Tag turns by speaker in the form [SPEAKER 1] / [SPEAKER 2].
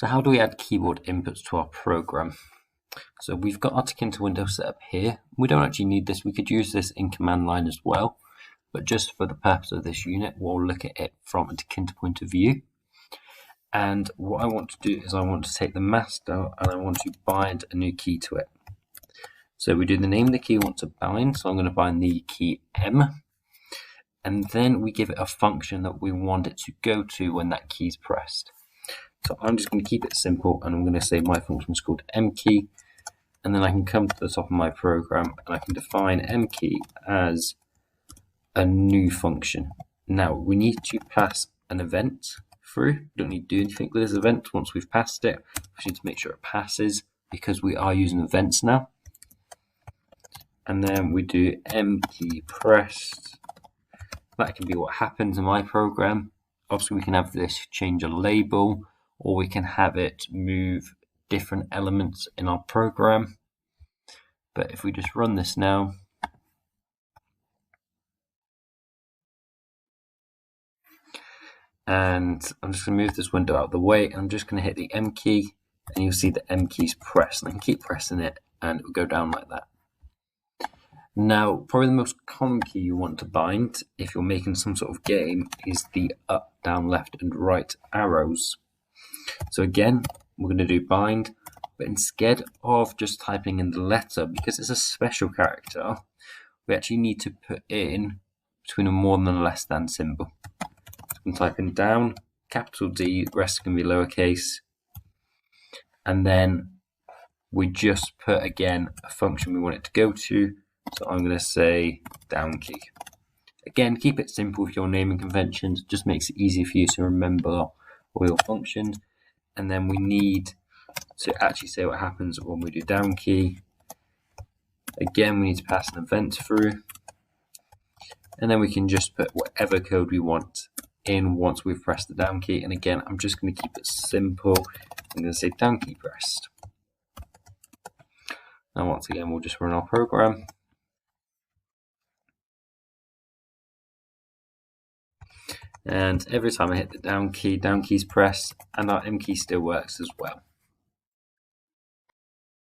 [SPEAKER 1] So how do we add keyboard inputs to our program? So we've got our Tkinter window set up here. We don't actually need this. We could use this in command line as well. But just for the purpose of this unit, we'll look at it from a Tkinter point of view. And what I want to do is I want to take the master and I want to bind a new key to it. So we do the name of the key we want to bind. So I'm going to bind the key M. And then we give it a function that we want it to go to when that key is pressed. So I'm just going to keep it simple and I'm going to say my function is called mKey. And then I can come to the top of my program and I can define mKey as a new function. Now we need to pass an event through. We don't need to do anything with this event. Once we've passed it, we just need to make sure it passes because we are using events now. And then we do mKey pressed. That can be what happens in my program. Obviously we can have this change a label, or we can have it move different elements in our program. But if we just run this now, and I'm just going to move this window out of the way, and I'm just going to hit the M key, and you'll see the M key's pressed, and I can keep pressing it, and it will go down like that. Now, probably the most common key you want to bind if you're making some sort of game is the up, down, left, and right arrows. So again, we're going to do bind, but instead of just typing in the letter, because it's a special character, we actually need to put in between a more than and a less than symbol. So I'm typing down, capital D, the rest can be lowercase, and then we just put again a function we want it to go to. So I'm going to say downKey. Again, keep it simple with your naming conventions. It just makes it easy for you to remember all your functions. And then we need to actually say what happens when we do downKey. Again, we need to pass an event through. And then we can just put whatever code we want in once we've pressed the downKey. And again, I'm just going to keep it simple. I'm going to say downKey pressed. Now once again, we'll just run our program. And every time I hit the downKey, downKey's pressed, and our mKey still works as well.